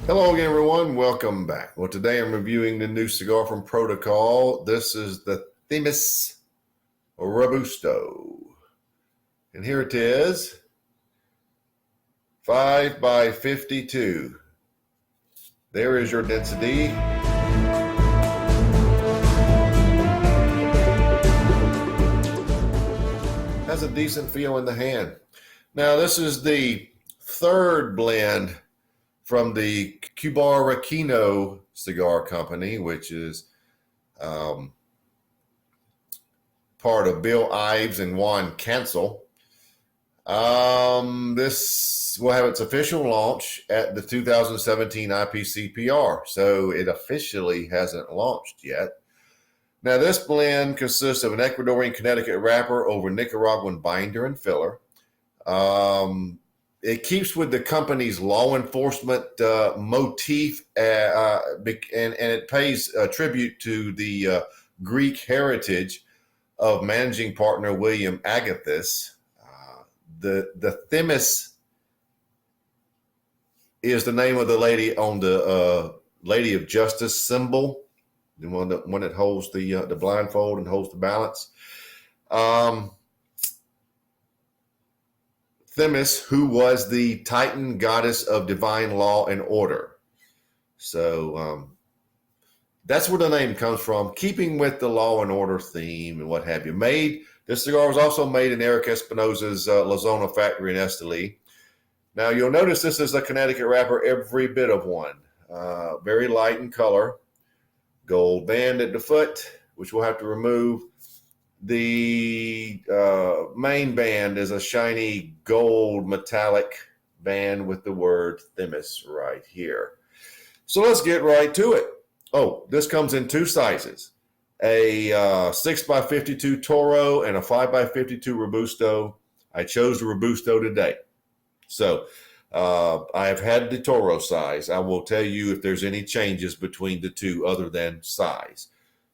Hello again, everyone. Welcome back. Well, today I'm reviewing the new cigar from Protocol. This is the Themis Robusto. And here it is, 5 by 52. There is your density. Has a decent feel in the hand. Now, this is the third blend from the Cubaraquino Cigar Company, which is part of Bill Ives and Juan Cancel. This will have its official launch at the 2017 IPCPR, so it officially hasn't launched yet. Now, this blend consists of an Ecuadorian Connecticut wrapper over Nicaraguan binder and filler. It keeps with the company's law enforcement motif, and it pays tribute to the Greek heritage of managing partner William Agathis. The Themis is the name of the lady on the Lady of Justice symbol, the one that holds the blindfold and holds the balance. Themis, who was the Titan goddess of divine law and order. So that's where the name comes from, keeping with the law and order theme and what have you. This cigar was also made in Eric Espinosa's La Zona factory in Esteli. Now, you'll notice this is a Connecticut wrapper, every bit of one. Very light in color. Gold band at the foot, which we'll have to remove. The main band is a shiny gold metallic band with the word Themis right here. So let's get right to it. Oh, this comes in two sizes, a 6 by 52 Toro and a 5 by 52 Robusto. I chose the Robusto today. So I have had the Toro size. I will tell you if there's any changes between the two other than size.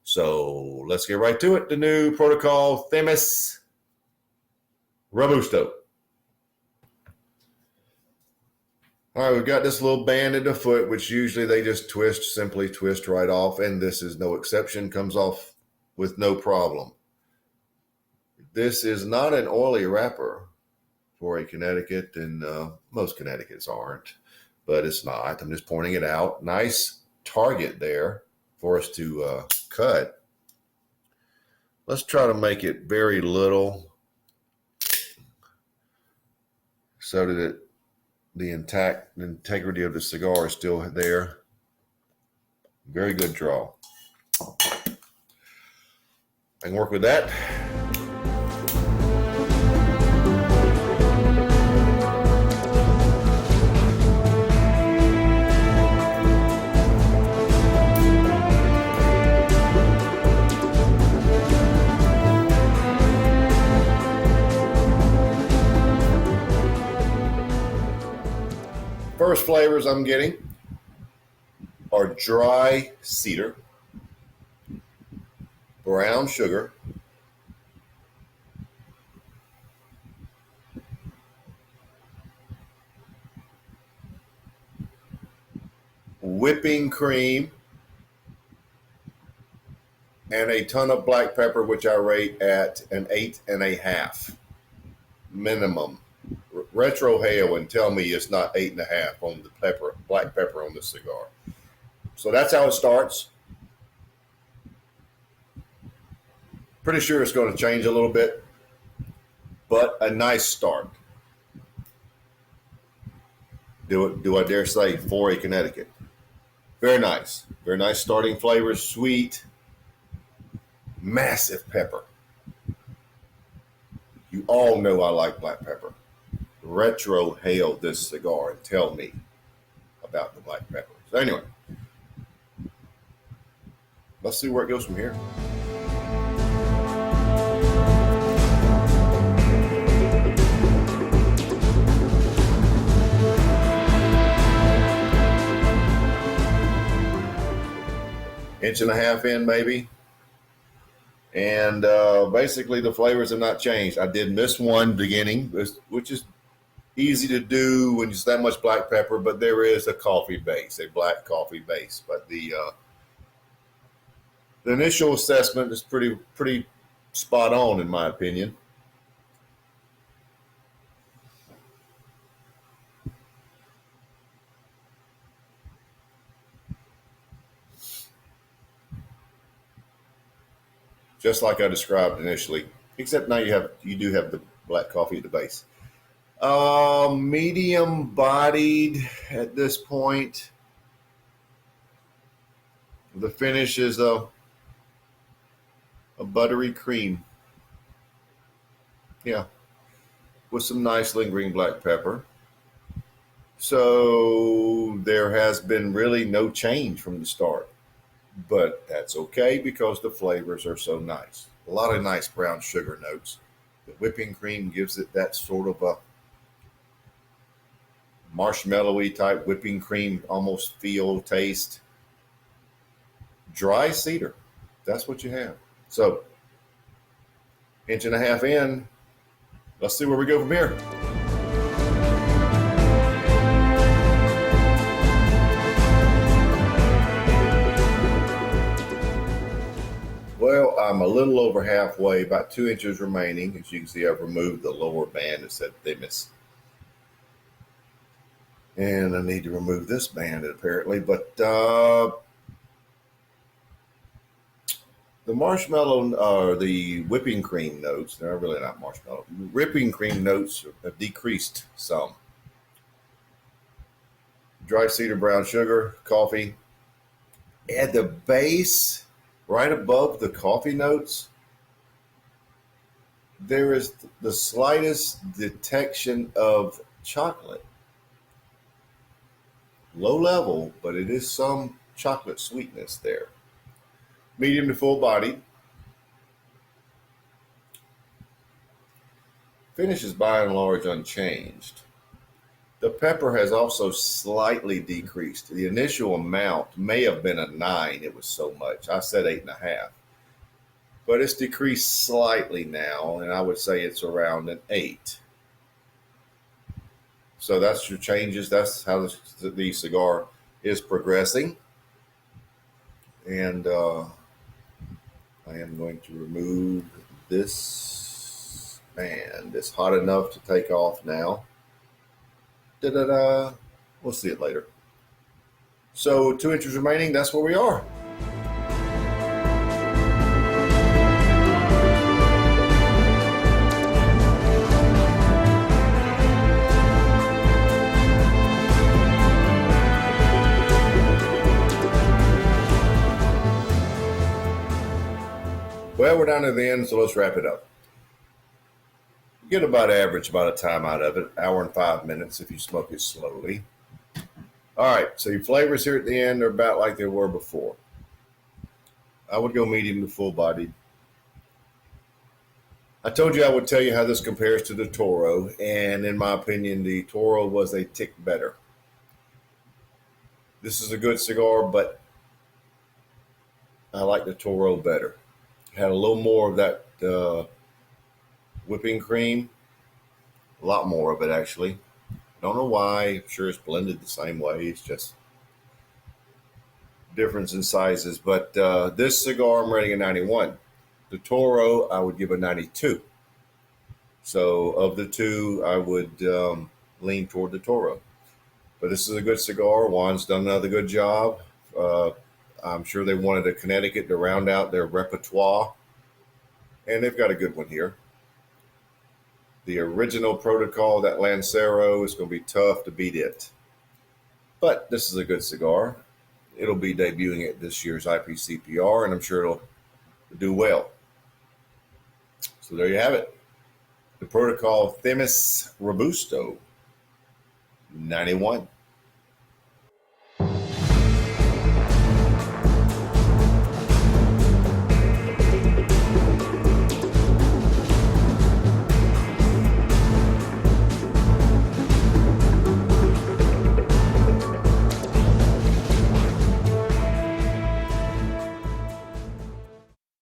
So let's get right to it. The new Protocol Themis Robusto. All right, we've got this little band at the foot, which usually they just simply twist right off, and this is no exception, comes off with no problem. This is not an oily wrapper for a Connecticut, and most Connecticut's aren't, but it's not. I'm just pointing it out. Nice target there for us to cut. Let's try to make it very little so that the integrity of the cigar is still there. Very good draw. I can work with that. First flavors I'm getting are dry cedar, brown sugar, whipping cream, and a ton of black pepper, which I rate at an 8.5 minimum. Retro hail and tell me it's not 8.5 on the black pepper on the cigar. So that's how it starts. Pretty sure it's going to change a little bit, but a nice start. Do I dare say for a Connecticut? Very nice starting flavors, sweet, massive pepper. You all know I like black pepper. Retro hail this cigar and tell me about the black pepper. So anyway, let's see where it goes from here. Inch and a half in maybe. And basically the flavors have not changed. I did miss one beginning, which is easy to do when it's that much black pepper, but there is a coffee base, a black coffee base. But the initial assessment is pretty spot on in my opinion. Just like I described initially, except now you do have the black coffee at the base. Medium bodied at this point. The finish is a buttery cream. Yeah, with some nice lingering black pepper. So there has been really no change from the start, but that's okay because the flavors are so nice. A lot of nice brown sugar notes. The whipping cream gives it that sort of a marshmallowy type whipping cream almost feel taste. Dry cedar, that's what you have. So, inch and a half in, let's see where we go from here. Well, I'm a little over halfway, about 2 inches remaining. As you can see, I've removed the lower band that said Themis. And I need to remove this band apparently, but the marshmallow or the whipping cream notes, they're really not marshmallow, whipping cream notes have decreased some. Dry cedar, brown sugar, coffee. At the base, right above the coffee notes, there is the slightest detection of chocolate. Low level, but it is some chocolate sweetness there. Medium to full bodied. Finish is by and large unchanged. The pepper has also slightly decreased. The initial amount may have been a 9. It was so much. I said 8.5. But it's decreased slightly now, and I would say it's around an 8. So that's your changes. That's how the cigar is progressing. And I am going to remove this band. It's hot enough to take off now. Da-da-da. We'll see it later. So 2 inches remaining. That's where we are. Well, we're down to the end, so let's wrap it up. You get about average about a time out of it, hour and 5 minutes if you smoke it slowly. All right, so your flavors here at the end are about like they were before. I would go medium to full bodied. I told you I would tell you how this compares to the Toro, and in my opinion, the Toro was a tick better. This is a good cigar, but I like the Toro better. Had a little more of that whipping cream, a lot more of it actually. Don't know why. I'm sure it's blended the same way. It's just difference in sizes. But this cigar I'm rating a 91. The Toro I would give a 92. So of the two, I would lean toward the Toro. But this is a good cigar. Juan's done another good job. I'm sure they wanted a Connecticut to round out their repertoire. And they've got a good one here. The original protocol, that Lancero, is going to be tough to beat it. But this is a good cigar. It'll be debuting at this year's IPCPR, and I'm sure it'll do well. So there you have it. The protocol Themis Robusto, 91.